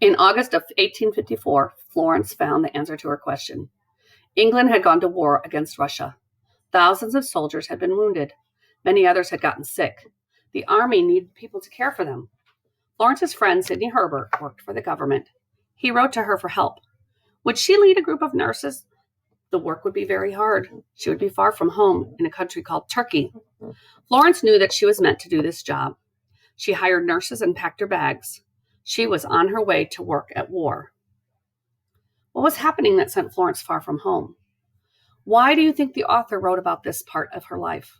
In August of 1854, Florence found the answer to her question. England had gone to war against Russia. Thousands of soldiers had been wounded. Many others had gotten sick. The army needed people to care for them. Florence's friend, Sidney Herbert, worked for the government. He wrote to her for help. Would she lead a group of nurses? The work would be very hard. She would be far from home in a country called Turkey. Florence knew that she was meant to do this job. She hired nurses and packed her bags. She was on her way to work at war. What was happening that sent Florence far from home? Why do you think the author wrote about this part of her life?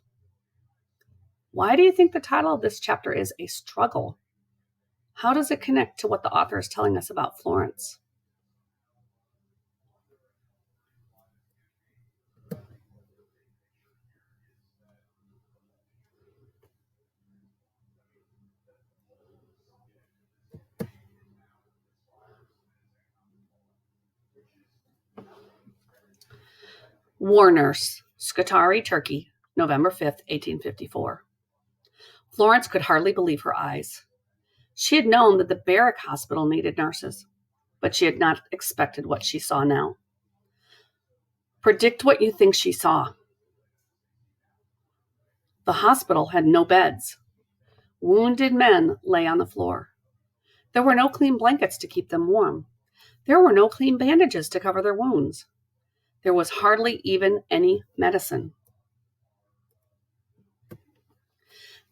Why do you think the title of this chapter is A Struggle? How does it connect to what the author is telling us about Florence? War Nurse, Scutari, Turkey, November 5th, 1854. Florence could hardly believe her eyes. She had known that the barrack hospital needed nurses, but she had not expected what she saw now. Predict what you think she saw. The hospital had no beds. Wounded men lay on the floor. There were no clean blankets to keep them warm. There were no clean bandages to cover their wounds. There was hardly even any medicine.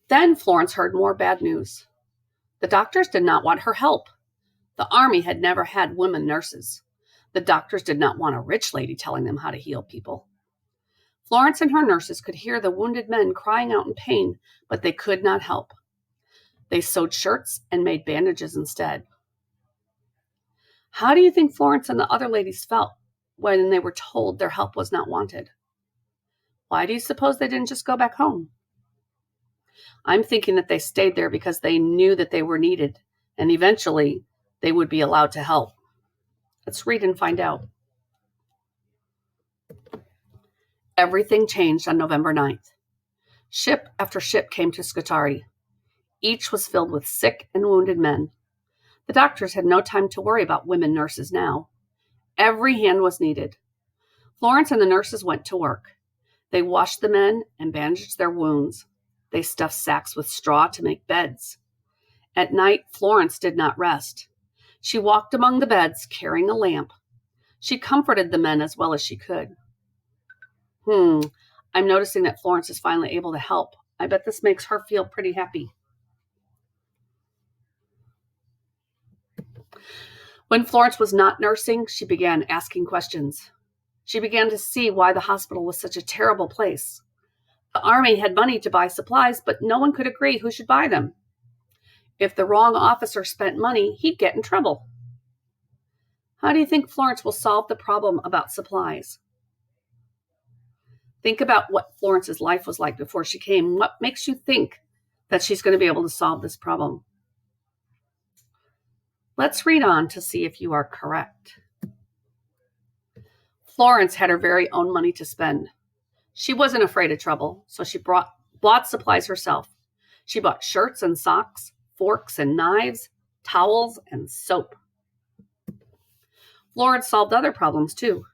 Then Florence heard more bad news. The doctors did not want her help. The army had never had women nurses. The doctors did not want a rich lady telling them how to heal people. Florence and her nurses could hear the wounded men crying out in pain, but they could not help. They sewed shirts and made bandages instead. How do you think Florence and the other ladies felt when they were told their help was not wanted? Why do you suppose they didn't just go back home? I'm thinking that they stayed there because they knew that they were needed, and eventually they would be allowed to help. Let's read and find out. Everything changed on November 9th. Ship after ship came to Scutari. Each was filled with sick and wounded men. The doctors had no time to worry about women nurses now. Every hand was needed. Florence and the nurses went to work. They washed the men and bandaged their wounds. They stuffed sacks with straw to make beds. At night, Florence did not rest. She walked among the beds, carrying a lamp. She comforted the men as well as she could. I'm noticing that Florence is finally able to help. I bet this makes her feel pretty happy. When Florence was not nursing, she began asking questions. She began to see why the hospital was such a terrible place. The army had money to buy supplies, but no one could agree who should buy them. If the wrong officer spent money, he'd get in trouble. How do you think Florence will solve the problem about supplies? Think about what Florence's life was like before she came. What makes you think that she's going to be able to solve this problem? Let's read on to see if you are correct. Florence had her very own money to spend. She wasn't afraid of trouble, so she bought supplies herself. She bought shirts and socks, forks and knives, towels and soap. Florence solved other problems too.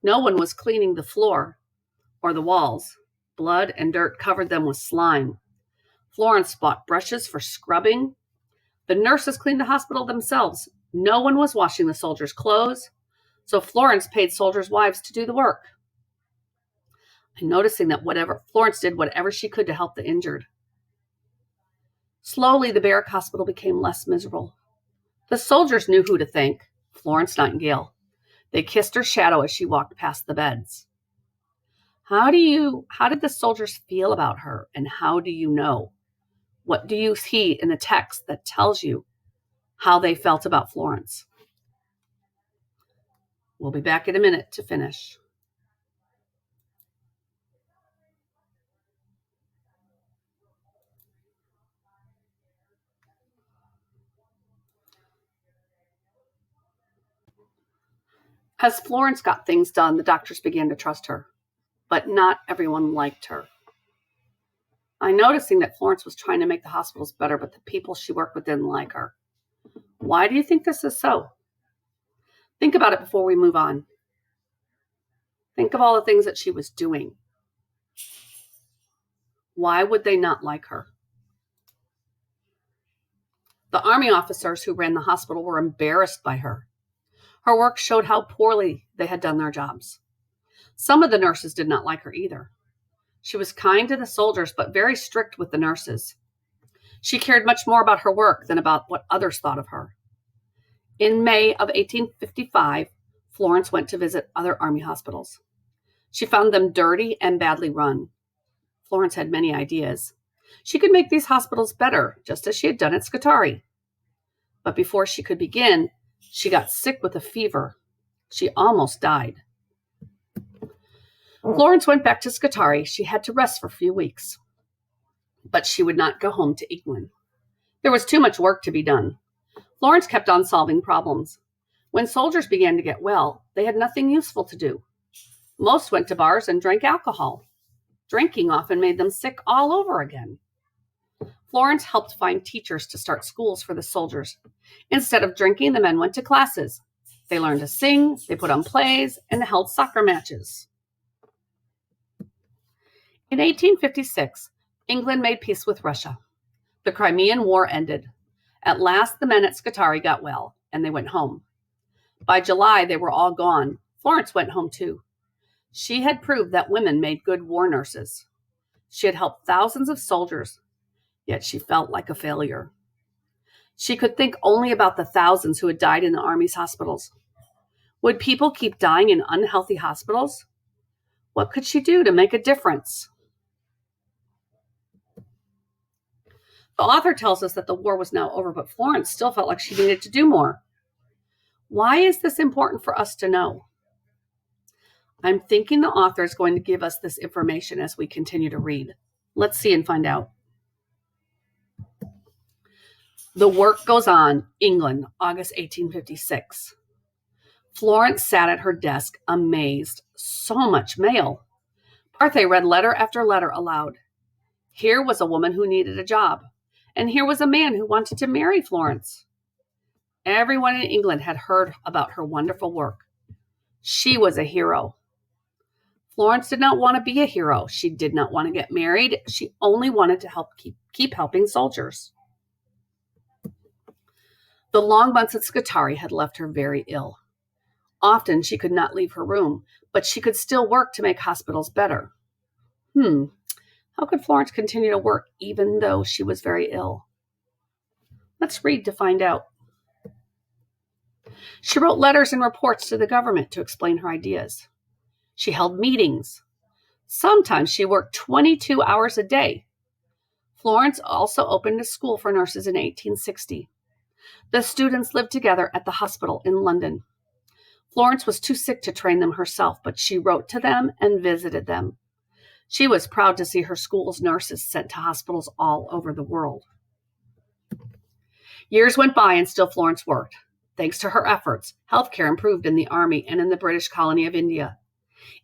No one was cleaning the floor or the walls. Blood and dirt covered them with slime. Florence bought brushes for scrubbing. The nurses cleaned the hospital themselves. No one was washing the soldiers' clothes, so Florence paid soldiers' wives to do the work. I'm noticing that Florence did whatever she could to help the injured. Slowly, the barrack hospital became less miserable. The soldiers knew who to thank, Florence Nightingale. They kissed her shadow as she walked past the beds. How did the soldiers feel about her, and how do you know? What do you see in the text that tells you how they felt about Florence? We'll be back in a minute to finish. As Florence got things done, the doctors began to trust her, but not everyone liked her. I'm noticing that Florence was trying to make the hospitals better, but the people she worked with didn't like her. Why do you think this is so? Think about it before we move on. Think of all the things that she was doing. Why would they not like her? The army officers who ran the hospital were embarrassed by her. Her work showed how poorly they had done their jobs. Some of the nurses did not like her either. She was kind to the soldiers, but very strict with the nurses. She cared much more about her work than about what others thought of her. In May of 1855, Florence went to visit other army hospitals. She found them dirty and badly run. Florence had many ideas. She could make these hospitals better, just as she had done at Scutari. But before she could begin, she got sick with a fever. She almost died. Florence went back to Scutari. She had to rest for a few weeks. But she would not go home to England. There was too much work to be done. Florence kept on solving problems. When soldiers began to get well, they had nothing useful to do. Most went to bars and drank alcohol. Drinking often made them sick all over again. Florence helped find teachers to start schools for the soldiers. Instead of drinking, the men went to classes. They learned to sing, they put on plays, and they held soccer matches. In 1856, England made peace with Russia. The Crimean War ended. At last, the men at Scutari got well, and they went home. By July, they were all gone. Florence went home too. She had proved that women made good war nurses. She had helped thousands of soldiers, yet she felt like a failure. She could think only about the thousands who had died in the army's hospitals. Would people keep dying in unhealthy hospitals? What could she do to make a difference? The author tells us that the war was now over, but Florence still felt like she needed to do more. Why is this important for us to know? I'm thinking the author is going to give us this information as we continue to read. Let's see and find out. The Work Goes On, England, August 1856. Florence sat at her desk, amazed. So much mail. Parthe read letter after letter aloud. Here was a woman who needed a job, and here was a man who wanted to marry Florence. Everyone in England had heard about her wonderful work. She was a hero. Florence did not want to be a hero. She did not want to get married. She only wanted to keep helping soldiers. The long months at Scutari had left her very ill. Often she could not leave her room, but she could still work to make hospitals better. How could Florence continue to work even though she was very ill? Let's read to find out. She wrote letters and reports to the government to explain her ideas. She held meetings. Sometimes she worked 22 hours a day. Florence also opened a school for nurses in 1860. The students lived together at the hospital in London. Florence was too sick to train them herself, but she wrote to them and visited them. She was proud to see her school's nurses sent to hospitals all over the world. Years went by and still Florence worked. Thanks to her efforts, healthcare improved in the army and in the British colony of India.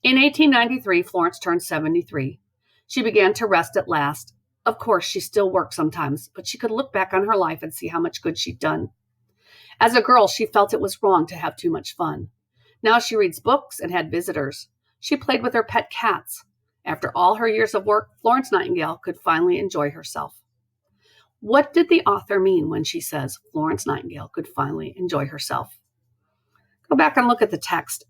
In 1893, Florence turned 73. She began to rest at last. Of course, she still worked sometimes, but she could look back on her life and see how much good she'd done. As a girl, she felt it was wrong to have too much fun. Now she reads books and had visitors. She played with her pet cats. After all her years of work, Florence Nightingale could finally enjoy herself. What did the author mean when she says Florence Nightingale could finally enjoy herself? Go back and look at the text